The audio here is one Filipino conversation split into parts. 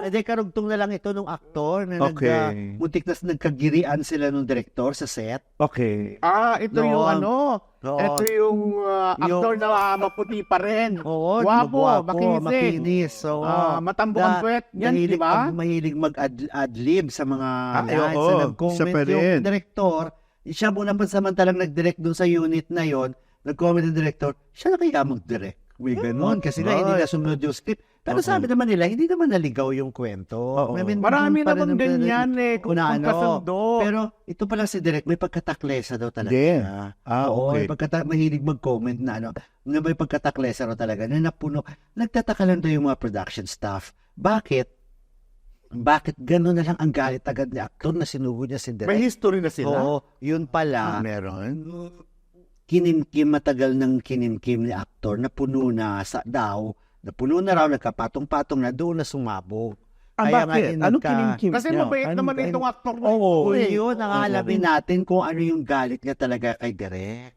Hindi, karugtong na lang ito nung aktor na Okay. muntik na nagkagirian sila nung direktor sa set. Okay. Ito yung Noon. ito yung aktor na maputi pa rin. Oo, Gwapo, magwapo, makinis. makinis. So, matambok ang puwet. Yan, di ba? Mahilig mag-adlib sa mga Ay, lines. oo. So, Siya nag-comment pa rin. yung director. Siya muna pansamantalang nag-direct dun sa unit na yon. Nag-comment yung director, siya na kaya mag-direct. May ganun. Kasi nga, hindi nasunod yung script. Pero sabi naman nila, hindi naman naligaw yung kwento. Oo. I mean, Marami dun pa rin naman ang- ganyan kung na ano. kasundo. Pero ito pala si Direk, may pagkataklesa daw talaga Hindi. siya. Okay. Oo, may mahilig mag-comment na na may pagkataklesa raw talaga, na napuno. Nagtataka lang daw yung mga production staff. Bakit gano'n na lang ang galit agad ni aktor na sinugo niya si May Direk? history na sila. Oo, yun pala. Meron. Matagal ng kinimkim ni aktor na puno na napuno na raw, nagkapatong-patong na doon na sumabog. Kaya nga, Bakit? Anong kinimkim Kasi niya? mabait Anong- naman itong aktor na Oo. ito eh. Yun, nakakalamin natin kung ano yung galit niya talaga kay Direk.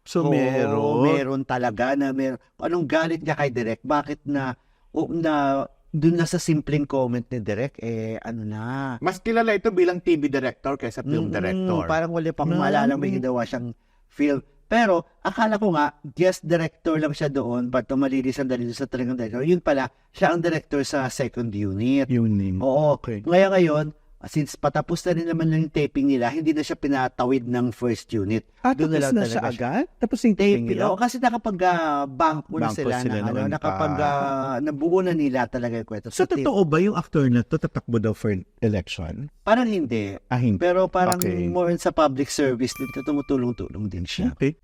So, Oo, meron. meron talaga na meron. Anong galit niya kay Direk? Bakit na doon na sa simpleng comment ni Direk, ano na. Mas kilala ito bilang TV director kaysa film director. Parang wala pa akong maalala may ginawa siyang film. Pero, akala ko nga, guest director lang siya doon, but tumalilis ang dali sa talagang director. Yun pala, siya ang director sa second unit. Yun name. Oo. Okay. Ngayon, since patapos na rin naman lang yung taping nila, hindi na siya pinatawid ng first unit. Tapos Doon na talaga siya agad? Tapos yung Taping, nila? kasi nakapag-bangko na Bangko sila, sila na, noon nakapag nabuo na nila talaga yung kwento. So, totoo ba yung actor na to tatakbo daw for election? Parang hindi. Hindi. Pero parang Okay. more sa public service din, tumutulong-tulong din siya. Okay.